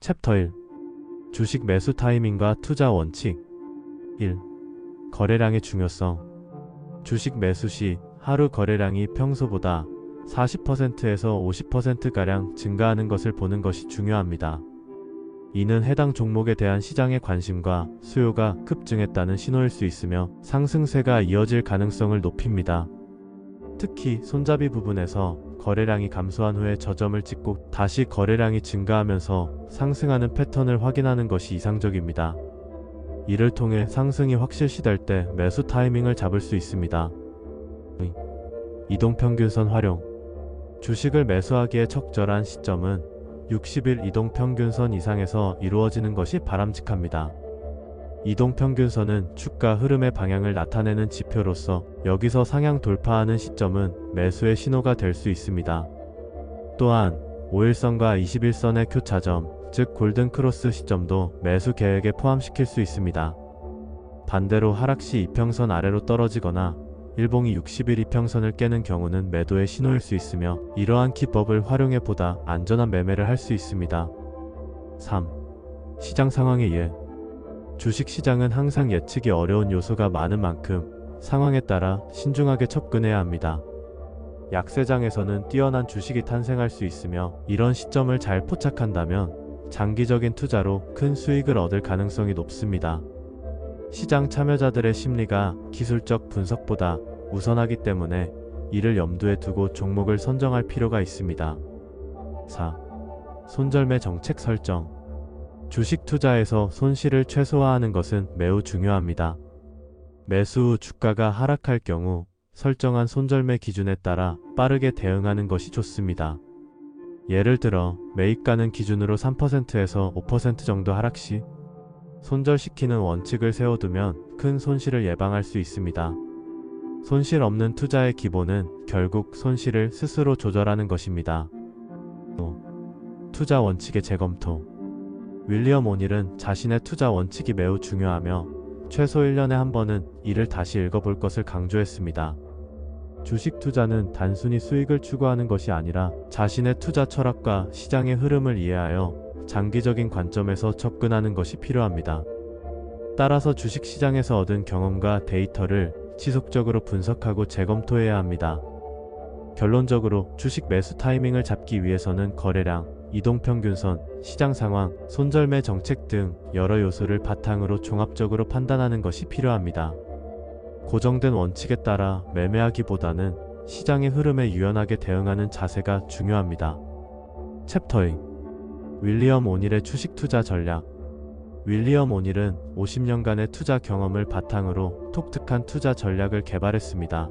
챕터 1. 주식 매수 타이밍과 투자 원칙. 1. 거래량의 중요성. 주식 매수 시 하루 거래량이 평소보다 40%에서 50%가량 증가하는 것을 보는 것이 중요합니다. 이는 해당 종목에 대한 시장의 관심과 수요가 급증했다는 신호일 수 있으며 상승세가 이어질 가능성을 높입니다. 특히 손잡이 부분에서 거래량이 감소한 후에 저점을 찍고 다시 거래량이 증가하면서 상승하는 패턴을 확인하는 것이 이상적입니다. 이를 통해 상승이 확실시될 때 매수 타이밍을 잡을 수 있습니다. 이동평균선 활용. 주식을 매수하기에 적절한 시점은 60일 이동평균선 이상에서 이루어지는 것이 바람직합니다. 이동평균선은 주가 흐름의 방향을 나타내는 지표로서 여기서 상향 돌파하는 시점은 매수의 신호가 될 수 있습니다. 또한 5일선과 21선의 교차점, 즉 골든크로스 시점도 매수 계획에 포함시킬 수 있습니다. 반대로 하락시 이평선 아래로 떨어지거나 일봉이 60일 이평선을 깨는 경우는 매도의 신호일 수 있으며 이러한 기법을 활용해 보다 안전한 매매를 할 수 있습니다. 3. 시장 상황에 의해. 주식시장은 항상 예측이 어려운 요소가 많은 만큼 상황에 따라 신중하게 접근해야 합니다. 약세장에서는 뛰어난 주식이 탄생할 수 있으며 이런 시점을 잘 포착한다면 장기적인 투자로 큰 수익을 얻을 가능성이 높습니다. 시장 참여자들의 심리가 기술적 분석보다 우선하기 때문에 이를 염두에 두고 종목을 선정할 필요가 있습니다. 4. 손절매 정책 설정. 주식 투자에서 손실을 최소화하는 것은 매우 중요합니다. 매수 후 주가가 하락할 경우 설정한 손절매 기준에 따라 빠르게 대응하는 것이 좋습니다. 예를 들어 매입가는 기준으로 3%에서 5% 정도 하락 시 손절시키는 원칙을 세워두면 큰 손실을 예방할 수 있습니다. 손실 없는 투자의 기본은 결국 손실을 스스로 조절하는 것입니다. 5. 투자 원칙의 재검토. 윌리엄 오닐은 자신의 투자 원칙이 매우 중요하며 최소 1년에 한 번은 이를 다시 읽어볼 것을 강조했습니다. 주식 투자는 단순히 수익을 추구하는 것이 아니라 자신의 투자 철학과 시장의 흐름을 이해하여 장기적인 관점에서 접근하는 것이 필요합니다. 따라서 주식 시장에서 얻은 경험과 데이터를 지속적으로 분석하고 재검토해야 합니다. 결론적으로 주식 매수 타이밍을 잡기 위해서는 거래량, 이동평균선, 시장 상황, 손절매 정책 등 여러 요소를 바탕으로 종합적으로 판단하는 것이 필요합니다. 고정된 원칙에 따라 매매하기보다는 시장의 흐름에 유연하게 대응하는 자세가 중요합니다. 챕터 2. 윌리엄 오닐의 주식 투자 전략. 윌리엄 오닐은 50년간의 투자 경험을 바탕으로 독특한 투자 전략을 개발했습니다.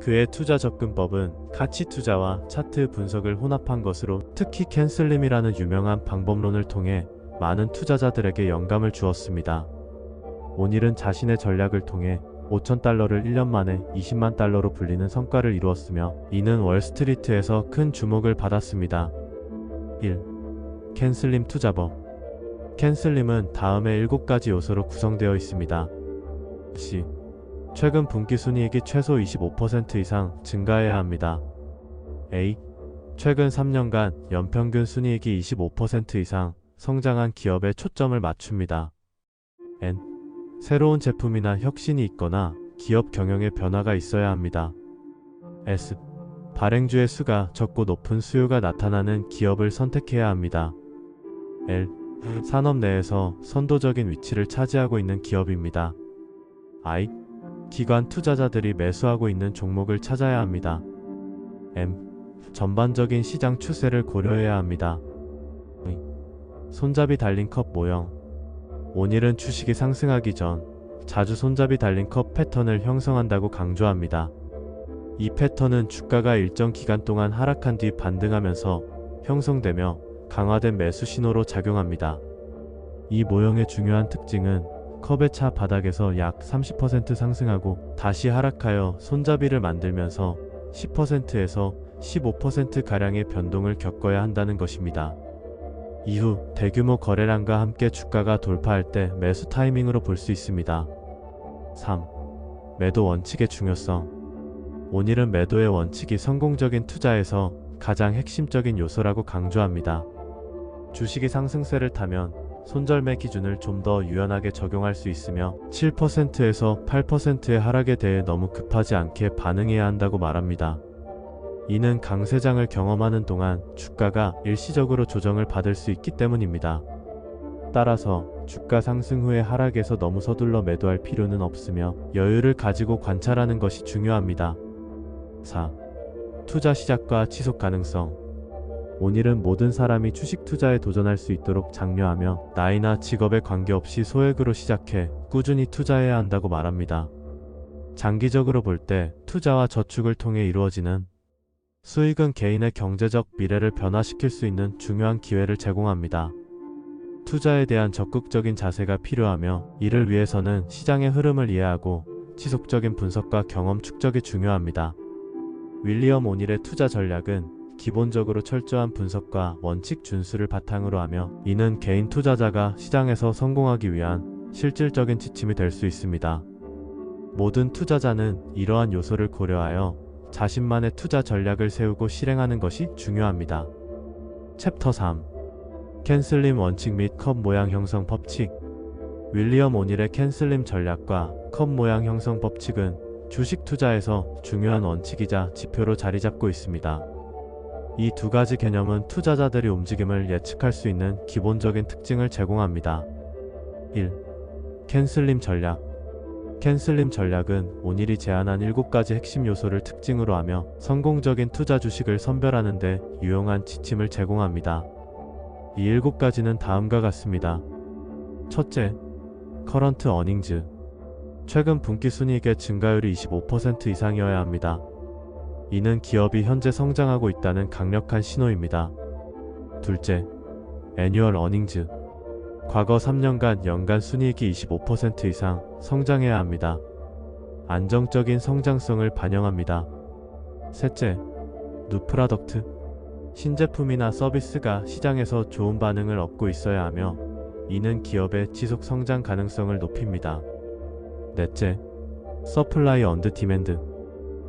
그의 투자 접근법은 가치 투자와 차트 분석을 혼합한 것으로 특히 캔슬림이라는 유명한 방법론을 통해 많은 투자자들에게 영감을 주었습니다. 오닐은 자신의 전략을 통해 5,000달러를 1년 만에 20만 달러로 불리는 성과를 이루었으며 이는 월스트리트에서 큰 주목을 받았습니다. 1. 캔슬림 투자법. 캔슬림은 다음의 7가지 요소로 구성되어 있습니다. C. 최근 분기 순이익이 최소 25% 이상 증가해야 합니다. A. 최근 3년간 연평균 순이익이 25% 이상 성장한 기업에 초점을 맞춥니다. N. 새로운 제품이나 혁신이 있거나 기업 경영에 변화가 있어야 합니다. S. 발행주의 수가 적고 높은 수요가 나타나는 기업을 선택해야 합니다. L. 산업 내에서 선도적인 위치를 차지하고 있는 기업입니다. I. 기관 투자자들이 매수하고 있는 종목을 찾아야 합니다. M. 전반적인 시장 추세를 고려해야 합니다. 손잡이 달린 컵 모형. 오닐은 주식이 상승하기 전 자주 손잡이 달린 컵 패턴을 형성한다고 강조합니다. 이 패턴은 주가가 일정 기간 동안 하락한 뒤 반등하면서 형성되며 강화된 매수 신호로 작용합니다. 이 모형의 중요한 특징은 컵의 차 바닥에서 약 30% 상승하고 다시 하락하여 손잡이를 만들면서 10%에서 15%가량의 변동을 겪어야 한다는 것입니다. 이후 대규모 거래량과 함께 주가가 돌파할 때 매수 타이밍으로 볼 수 있습니다. 3. 매도 원칙의 중요성. 오닐은 매도의 원칙이 성공적인 투자에서 가장 핵심적인 요소라고 강조합니다. 주식이 상승세를 타면 손절매 기준을 좀 더 유연하게 적용할 수 있으며 7%에서 8%의 하락에 대해 너무 급하지 않게 반응해야 한다고 말합니다. 이는 강세장을 경험하는 동안 주가가 일시적으로 조정을 받을 수 있기 때문입니다. 따라서 주가 상승 후에 하락에서 너무 서둘러 매도할 필요는 없으며 여유를 가지고 관찰하는 것이 중요합니다. 4. 투자 시작과 지속 가능성. 오늘은 모든 사람이 주식 투자에 도전할 수 있도록 장려하며 나이나 직업에 관계없이 소액으로 시작해 꾸준히 투자해야 한다고 말합니다. 장기적으로 볼 때 투자와 저축을 통해 이루어지는 수익은 개인의 경제적 미래를 변화시킬 수 있는 중요한 기회를 제공합니다. 투자에 대한 적극적인 자세가 필요하며 이를 위해서는 시장의 흐름을 이해하고 지속적인 분석과 경험 축적이 중요합니다. 윌리엄 오닐의 투자 전략은 기본적으로 철저한 분석과 원칙 준수를 바탕으로 하며 이는 개인 투자자가 시장에서 성공하기 위한 실질적인 지침이 될 수 있습니다. 모든 투자자는 이러한 요소를 고려하여 자신만의 투자 전략을 세우고 실행하는 것이 중요합니다. 챕터 3. 캔슬림 원칙 및 컵 모양 형성 법칙. 윌리엄 오닐의 캔슬림 전략과 컵 모양 형성 법칙은 주식 투자에서 중요한 원칙이자 지표로 자리 잡고 있습니다. 이 두 가지 개념은 투자자들의 움직임을 예측할 수 있는 기본적인 특징을 제공합니다. 1. 캔슬림 전략. 캔슬림 전략은 오닐이 제안한 7가지 핵심 요소를 특징으로 하며 성공적인 투자 주식을 선별하는 데 유용한 지침을 제공합니다. 이 7가지는 다음과 같습니다. 첫째, 커런트 어닝즈. 최근 분기순이익의 증가율이 25% 이상이어야 합니다. 이는 기업이 현재 성장하고 있다는 강력한 신호입니다. 둘째, 애뉴얼 어닝즈. 과거 3년간 연간 순이익이 25% 이상 성장해야 합니다. 안정적인 성장성을 반영합니다. 셋째, 뉴 프로덕트. 신제품이나 서비스가 시장에서 좋은 반응을 얻고 있어야 하며 이는 기업의 지속 성장 가능성을 높입니다. 넷째, 서플라이 언드 디맨드.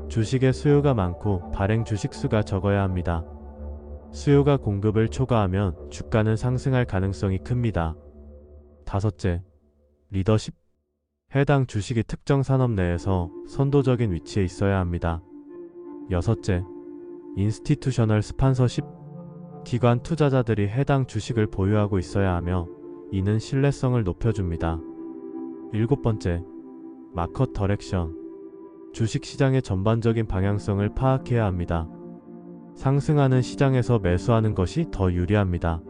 주식의 수요가 많고 발행 주식 수가 적어야 합니다. 수요가 공급을 초과하면 주가는 상승할 가능성이 큽니다. 다섯째, 리더십. 해당 주식이 특정 산업 내에서 선도적인 위치에 있어야 합니다. 여섯째, 인스티튜셔널 스판서십. 기관 투자자들이 해당 주식을 보유하고 있어야 하며 이는 신뢰성을 높여줍니다. 일곱 번째, 마켓 더렉션. 주식시장의 전반적인 방향성을 파악해야 합니다. 상승하는 시장에서 매수하는 것이 더 유리합니다.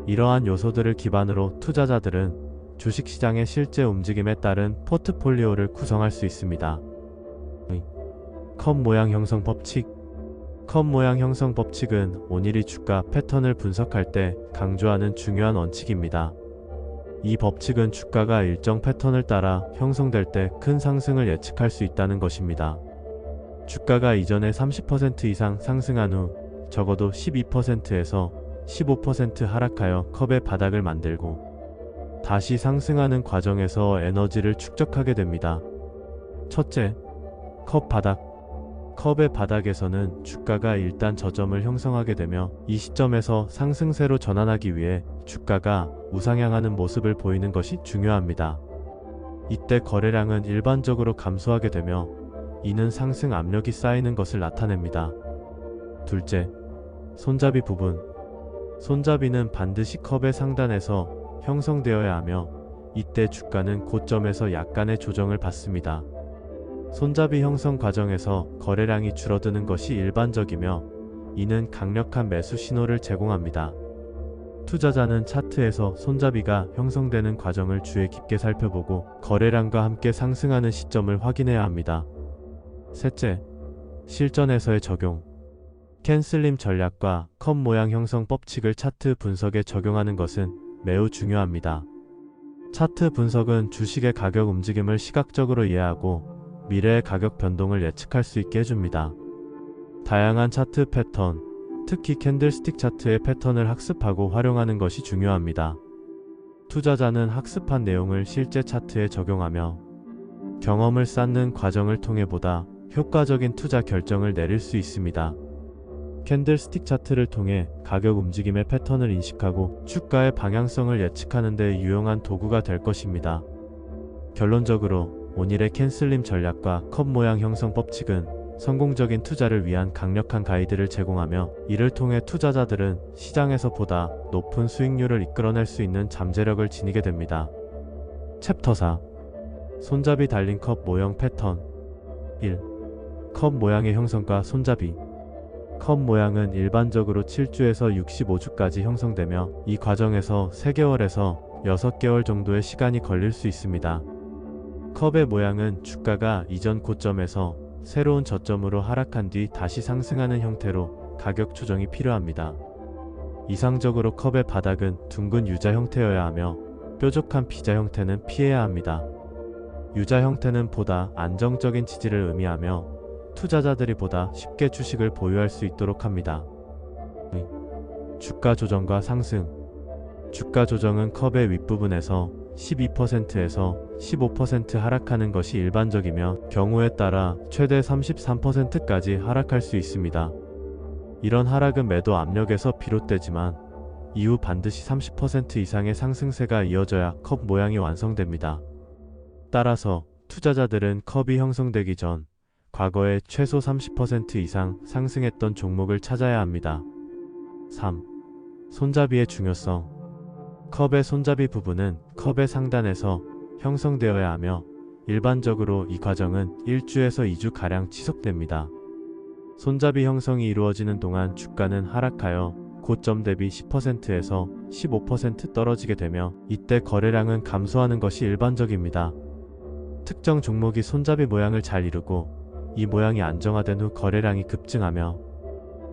이러한 요소들을 기반으로 투자자들은 주식시장의 실제 움직임에 따른 포트폴리오를 구성할 수 있습니다. 컵 모양 형성 법칙. 컵 모양 형성 법칙은 오닐이 주가 패턴을 분석할 때 강조하는 중요한 원칙입니다. 이 법칙은 주가가 일정 패턴을 따라 형성될 때 큰 상승을 예측할 수 있다는 것입니다. 주가가 이전에 30% 이상 상승한 후 적어도 12%에서 15% 하락하여 컵의 바닥을 만들고 다시 상승하는 과정에서 에너지를 축적하게 됩니다. 첫째, 컵 바닥. 컵의 바닥에서는 주가가 일단 저점을 형성하게 되며 이 시점에서 상승세로 전환하기 위해 주가가 우상향하는 모습을 보이는 것이 중요합니다. 이때 거래량은 일반적으로 감소하게 되며 이는 상승 압력이 쌓이는 것을 나타냅니다. 둘째, 손잡이 부분. 손잡이는 반드시 컵의 상단에서 형성되어야 하며 이때 주가는 고점에서 약간의 조정을 받습니다. 손잡이 형성 과정에서 거래량이 줄어드는 것이 일반적이며 이는 강력한 매수 신호를 제공합니다. 투자자는 차트에서 손잡이가 형성되는 과정을 주의 깊게 살펴보고 거래량과 함께 상승하는 시점을 확인해야 합니다. 셋째, 실전에서의 적용. 캔슬림 전략과 컵 모양 형성 법칙을 차트 분석에 적용하는 것은 매우 중요합니다. 차트 분석은 주식의 가격 움직임을 시각적으로 이해하고 미래의 가격 변동을 예측할 수 있게 해줍니다. 다양한 차트 패턴, 특히 캔들스틱 차트의 패턴을 학습하고 활용하는 것이 중요합니다. 투자자는 학습한 내용을 실제 차트에 적용하며 경험을 쌓는 과정을 통해 보다 효과적인 투자 결정을 내릴 수 있습니다. 캔들스틱 차트를 통해 가격 움직임의 패턴을 인식하고 주가의 방향성을 예측하는 데 유용한 도구가 될 것입니다. 결론적으로 오늘의 캔슬림 전략과 컵 모양 형성 법칙은 성공적인 투자를 위한 강력한 가이드를 제공하며, 이를 통해 투자자들은 시장에서 보다 높은 수익률을 이끌어낼 수 있는 잠재력을 지니게 됩니다. 챕터 4. 손잡이 달린 컵 모형 패턴. 1. 컵 모양의 형성과 손잡이. 컵 모양은 일반적으로 7주에서 65주까지 형성되며, 이 과정에서 3개월에서 6개월 정도의 시간이 걸릴 수 있습니다. 컵의 모양은 주가가 이전 고점에서 새로운 저점으로 하락한 뒤 다시 상승하는 형태로 가격 조정이 필요합니다. 이상적으로 컵의 바닥은 둥근 U자 형태여야 하며, 뾰족한 B자 형태는 피해야 합니다. U자 형태는 보다 안정적인 지지를 의미하며 투자자들이 보다 쉽게 주식을 보유할 수 있도록 합니다. 주가 조정과 상승. 주가 조정은 컵의 윗부분에서 12%에서 15% 하락하는 것이 일반적이며, 경우에 따라 최대 33%까지 하락할 수 있습니다. 이런 하락은 매도 압력에서 비롯되지만 이후 반드시 30% 이상의 상승세가 이어져야 컵 모양이 완성됩니다. 따라서 투자자들은 컵이 형성되기 전 과거에 최소 30% 이상 상승했던 종목을 찾아야 합니다. 3. 손잡이의 중요성. 컵의 손잡이 부분은 컵의 상단에서 형성되어야 하며, 일반적으로 이 과정은 1주에서 2주가량 지속됩니다. 손잡이 형성이 이루어지는 동안 주가는 하락하여 고점 대비 10%에서 15% 떨어지게 되며, 이때 거래량은 감소하는 것이 일반적입니다. 특정 종목이 손잡이 모양을 잘 이루고 이 모양이 안정화된 후 거래량이 급증하며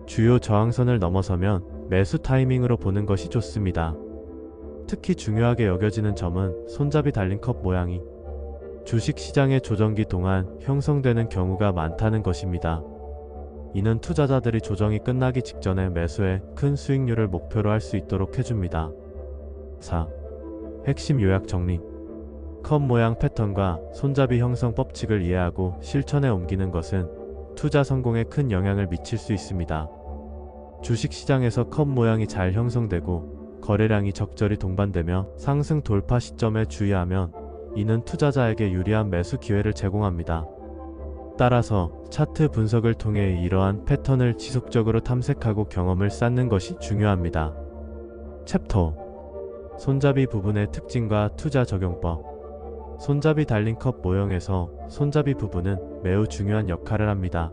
주요 저항선을 넘어서면 매수 타이밍으로 보는 것이 좋습니다. 특히 중요하게 여겨지는 점은 손잡이 달린 컵 모양이 주식시장의 조정기 동안 형성되는 경우가 많다는 것입니다. 이는 투자자들이 조정이 끝나기 직전에 매수해 큰 수익률을 목표로 할 수 있도록 해줍니다. 4. 핵심 요약 정리. 컵 모양 패턴과 손잡이 형성 법칙을 이해하고 실천에 옮기는 것은 투자 성공에 큰 영향을 미칠 수 있습니다. 주식시장에서 컵 모양이 잘 형성되고 거래량이 적절히 동반되며 상승 돌파 시점에 주의하면 이는 투자자에게 유리한 매수 기회를 제공합니다. 따라서 차트 분석을 통해 이러한 패턴을 지속적으로 탐색하고 경험을 쌓는 것이 중요합니다. 챕터. 손잡이 부분의 특징과 투자 적용법. 손잡이 달린 컵 모형에서 손잡이 부분은 매우 중요한 역할을 합니다.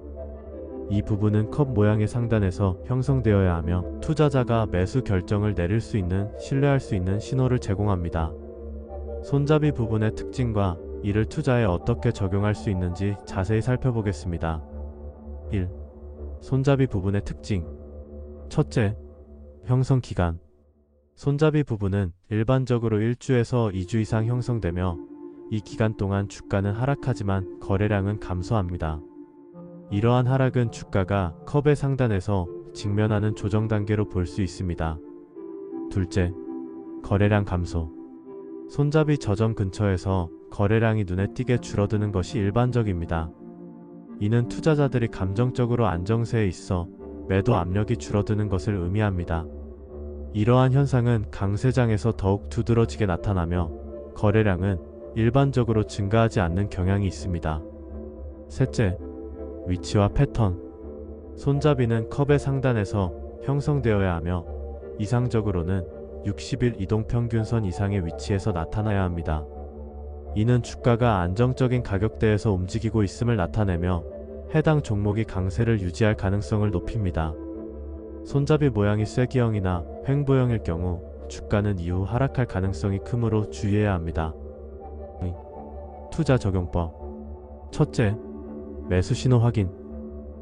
이 부분은 컵 모양의 상단에서 형성되어야 하며 투자자가 매수 결정을 내릴 수 있는, 신뢰할 수 있는 신호를 제공합니다. 손잡이 부분의 특징과 이를 투자에 어떻게 적용할 수 있는지 자세히 살펴보겠습니다. 1. 손잡이 부분의 특징. 첫째, 형성 기간. 손잡이 부분은 일반적으로 1주에서 2주 이상 형성되며 이 기간 동안 주가는 하락하지만 거래량은 감소합니다. 이러한 하락은 주가가 컵의 상단에서 직면하는 조정 단계로 볼 수 있습니다. 둘째, 거래량 감소. 손잡이 저점 근처에서 거래량이 눈에 띄게 줄어드는 것이 일반적입니다. 이는 투자자들이 감정적으로 안정세에 있어 매도 압력이 줄어드는 것을 의미합니다. 이러한 현상은 강세장에서 더욱 두드러지게 나타나며 거래량은 일반적으로 증가하지 않는 경향이 있습니다. 셋째, 위치와 패턴. 손잡이는 컵의 상단에서 형성되어야 하며 이상적으로는 60일 이동평균선 이상의 위치에서 나타나야 합니다. 이는 주가가 안정적인 가격대에서 움직이고 있음을 나타내며 해당 종목이 강세를 유지할 가능성을 높입니다. 손잡이 모양이 쐐기형이나 횡보형일 경우 주가는 이후 하락할 가능성이 크므로 주의해야 합니다. 투자 적용법. 첫째, 매수 신호 확인.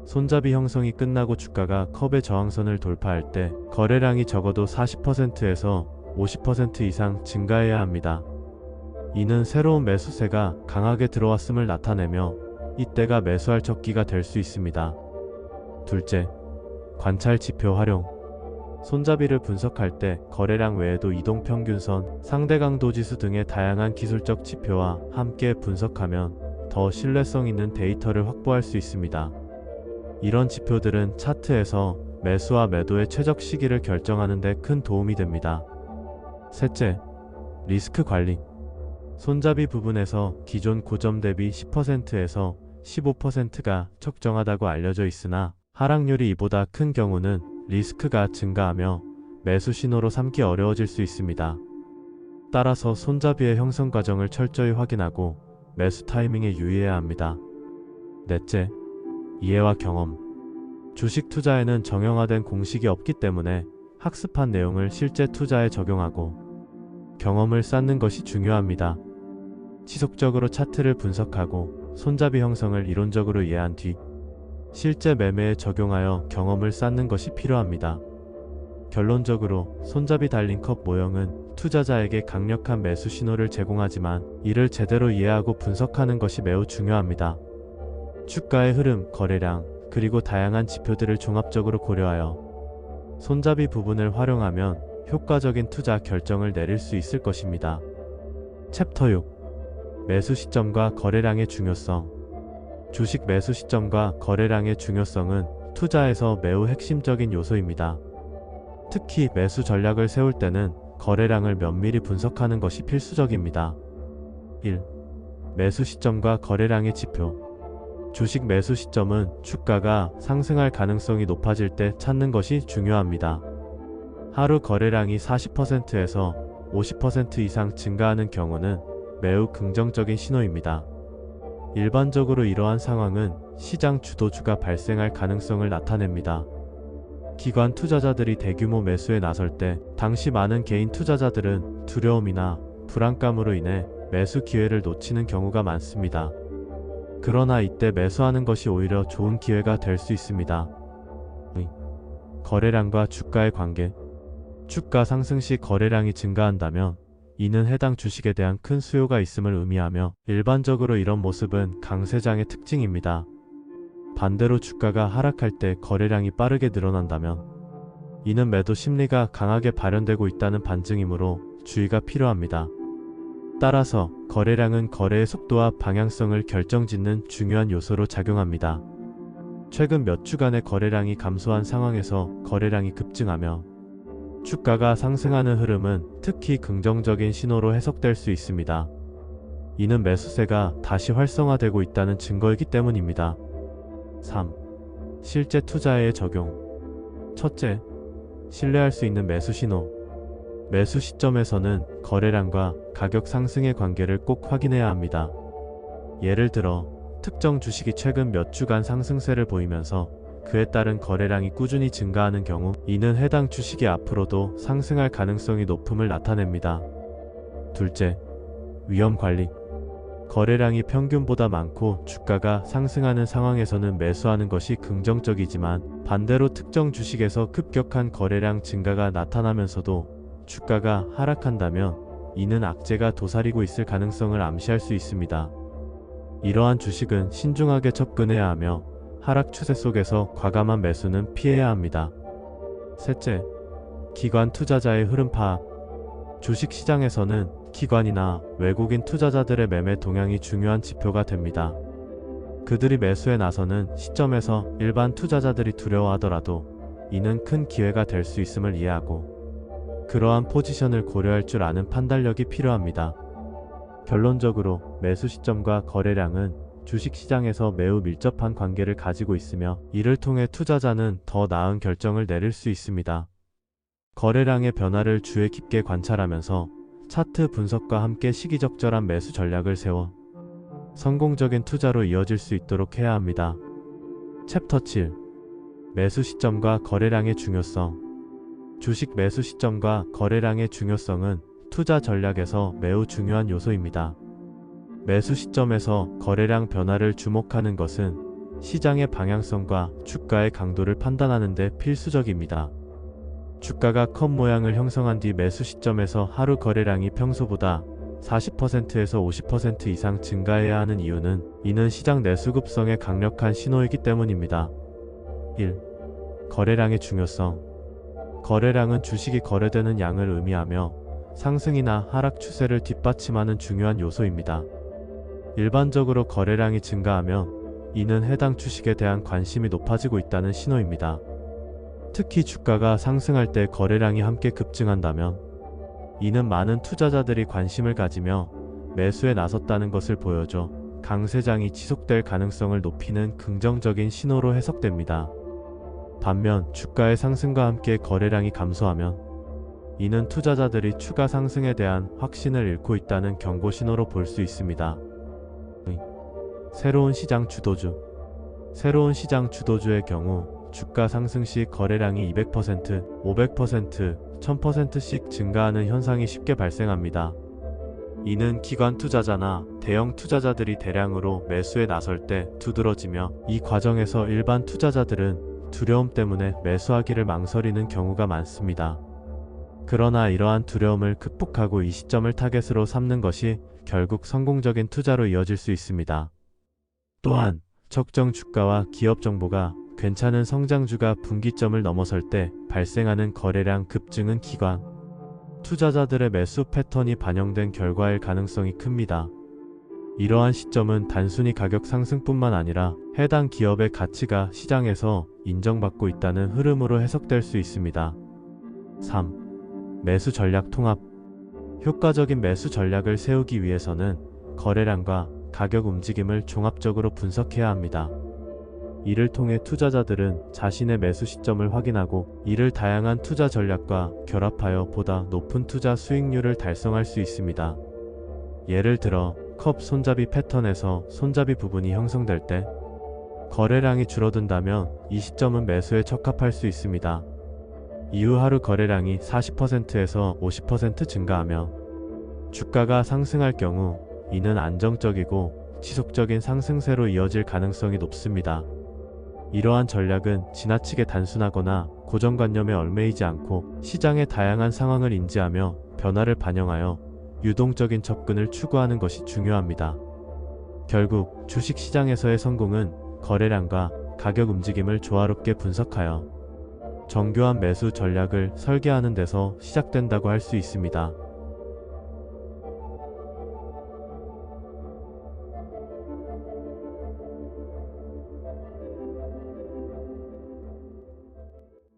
손잡이 형성이 끝나고 주가가 컵의 저항선을 돌파할 때 거래량이 적어도 40%에서 50% 이상 증가해야 합니다. 이는 새로운 매수세가 강하게 들어왔음을 나타내며 이때가 매수할 적기가 될 수 있습니다. 둘째, 관찰 지표 활용. 손잡이를 분석할 때 거래량 외에도 이동평균선, 상대 강도 지수 등의 다양한 기술적 지표와 함께 분석하면 더 신뢰성 있는 데이터를 확보할 수 있습니다. 이런 지표들은 차트에서 매수와 매도의 최적 시기를 결정하는 데 큰 도움이 됩니다. 셋째, 리스크 관리. 손잡이 부분에서 기존 고점 대비 10%에서 15%가 적정하다고 알려져 있으나 하락률이 이보다 큰 경우는 리스크가 증가하며 매수 신호로 삼기 어려워질 수 있습니다. 따라서 손잡이의 형성 과정을 철저히 확인하고 매수 타이밍에 유의해야 합니다. 넷째, 이해와 경험. 주식 투자에는 정형화된 공식이 없기 때문에 학습한 내용을 실제 투자에 적용하고 경험을 쌓는 것이 중요합니다. 지속적으로 차트를 분석하고 손잡이 형성을 이론적으로 이해한 뒤 실제 매매에 적용하여 경험을 쌓는 것이 필요합니다. 결론적으로 손잡이 달린 컵 모형은 투자자에게 강력한 매수 신호를 제공하지만 이를 제대로 이해하고 분석하는 것이 매우 중요합니다. 주가의 흐름, 거래량, 그리고 다양한 지표들을 종합적으로 고려하여 손잡이 부분을 활용하면 효과적인 투자 결정을 내릴 수 있을 것입니다. 챕터 6. 매수 시점과 거래량의 중요성. 주식 매수 시점과 거래량의 중요성은 투자에서 매우 핵심적인 요소입니다. 특히 매수 전략을 세울 때는 거래량을 면밀히 분석하는 것이 필수적입니다. 1. 매수 시점과 거래량의 지표. 주식 매수 시점은 주가가 상승할 가능성이 높아질 때 찾는 것이 중요합니다. 하루 거래량이 40%에서 50% 이상 증가하는 경우는 매우 긍정적인 신호입니다. 일반적으로 이러한 상황은 시장 주도주가 발생할 가능성을 나타냅니다. 기관 투자자들이 대규모 매수에 나설 때 당시 많은 개인 투자자들은 두려움이나 불안감으로 인해 매수 기회를 놓치는 경우가 많습니다. 그러나 이때 매수하는 것이 오히려 좋은 기회가 될 수 있습니다. 거래량과 주가의 관계. 주가 상승 시 거래량이 증가한다면 이는 해당 주식에 대한 큰 수요가 있음을 의미하며 일반적으로 이런 모습은 강세장의 특징입니다. 반대로 주가가 하락할 때 거래량이 빠르게 늘어난다면 이는 매도 심리가 강하게 발현되고 있다는 반증이므로 주의가 필요합니다. 따라서 거래량은 거래의 속도와 방향성을 결정짓는 중요한 요소로 작용합니다. 최근 몇 주간의 거래량이 감소한 상황에서 거래량이 급증하며 주가가 상승하는 흐름은 특히 긍정적인 신호로 해석될 수 있습니다. 이는 매수세가 다시 활성화되고 있다는 증거이기 때문입니다. 3. 실제 투자에 적용. 첫째, 신뢰할 수 있는 매수 신호. 매수 시점에서는 거래량과 가격 상승의 관계를 꼭 확인해야 합니다. 예를 들어 특정 주식이 최근 몇 주간 상승세를 보이면서 그에 따른 거래량이 꾸준히 증가하는 경우 이는 해당 주식이 앞으로도 상승할 가능성이 높음을 나타냅니다. 둘째, 위험 관리. 거래량이 평균보다 많고 주가가 상승하는 상황에서는 매수하는 것이 긍정적이지만 반대로 특정 주식에서 급격한 거래량 증가가 나타나면서도 주가가 하락한다면 이는 악재가 도사리고 있을 가능성을 암시할 수 있습니다. 이러한 주식은 신중하게 접근해야 하며 하락 추세 속에서 과감한 매수는 피해야 합니다. 셋째, 기관 투자자의 흐름 파악. 주식 시장에서는 기관이나 외국인 투자자들의 매매 동향이 중요한 지표가 됩니다. 그들이 매수에 나서는 시점에서 일반 투자자들이 두려워하더라도 이는 큰 기회가 될 수 있음을 이해하고 그러한 포지션을 고려할 줄 아는 판단력이 필요합니다. 결론적으로 매수 시점과 거래량은 주식시장에서 매우 밀접한 관계를 가지고 있으며 이를 통해 투자자는 더 나은 결정을 내릴 수 있습니다. 거래량의 변화를 주의 깊게 관찰하면서 차트 분석과 함께 시기적절한 매수 전략을 세워 성공적인 투자로 이어질 수 있도록 해야 합니다. 챕터 7. 매수 시점과 거래량의 중요성. 주식 매수 시점과 거래량의 중요성은 투자 전략에서 매우 중요한 요소입니다. 매수 시점에서 거래량 변화를 주목하는 것은 시장의 방향성과 주가의 강도를 판단하는 데 필수적입니다. 주가가 컵 모양을 형성한 뒤 매수 시점에서 하루 거래량이 평소보다 40%에서 50% 이상 증가해야 하는 이유는 이는 시장 내수급성의 강력한 신호이기 때문입니다. 1. 거래량의 중요성. 거래량은 주식이 거래되는 양을 의미하며 상승이나 하락 추세를 뒷받침하는 중요한 요소입니다. 일반적으로 거래량이 증가하면 이는 해당 주식에 대한 관심이 높아지고 있다는 신호입니다. 특히 주가가 상승할 때 거래량이 함께 급증한다면 이는 많은 투자자들이 관심을 가지며 매수에 나섰다는 것을 보여줘 강세장이 지속될 가능성을 높이는 긍정적인 신호로 해석됩니다. 반면 주가의 상승과 함께 거래량이 감소하면 이는 투자자들이 추가 상승에 대한 확신을 잃고 있다는 경고 신호로 볼 수 있습니다. 새로운 시장 주도주. 새로운 시장 주도주의 경우 주가 상승 시 거래량이 200%, 500%, 1000%씩 증가하는 현상이 쉽게 발생합니다. 이는 기관 투자자나 대형 투자자들이 대량으로 매수에 나설 때 두드러지며 이 과정에서 일반 투자자들은 두려움 때문에 매수하기를 망설이는 경우가 많습니다. 그러나 이러한 두려움을 극복하고 이 시점을 타겟으로 삼는 것이 결국 성공적인 투자로 이어질 수 있습니다. 또한 적정 주가와 기업 정보가 괜찮은 성장주가 분기점을 넘어설 때 발생하는 거래량 급증은 기관 투자자들의 매수 패턴이 반영된 결과일 가능성이 큽니다. 이러한 시점은 단순히 가격 상승뿐만 아니라 해당 기업의 가치가 시장에서 인정받고 있다는 흐름으로 해석될 수 있습니다. 3. 매수 전략 통합. 효과적인 매수 전략을 세우기 위해서는 거래량과 가격 움직임을 종합적으로 분석해야 합니다. 이를 통해 투자자들은 자신의 매수 시점을 확인하고 이를 다양한 투자 전략과 결합하여 보다 높은 투자 수익률을 달성할 수 있습니다. 예를 들어 컵 손잡이 패턴에서 손잡이 부분이 형성될 때 거래량이 줄어든다면 이 시점은 매수에 적합할 수 있습니다. 이후 하루 거래량이 40%에서 50% 증가하며 주가가 상승할 경우 이는 안정적이고 지속적인 상승세로 이어질 가능성이 높습니다. 이러한 전략은 지나치게 단순하거나 고정관념에 얽매이지 않고 시장의 다양한 상황을 인지하며 변화를 반영하여 유동적인 접근을 추구하는 것이 중요합니다. 결국 주식시장에서의 성공은 거래량과 가격 움직임을 조화롭게 분석하여 정교한 매수 전략을 설계하는 데서 시작된다고 할 수 있습니다.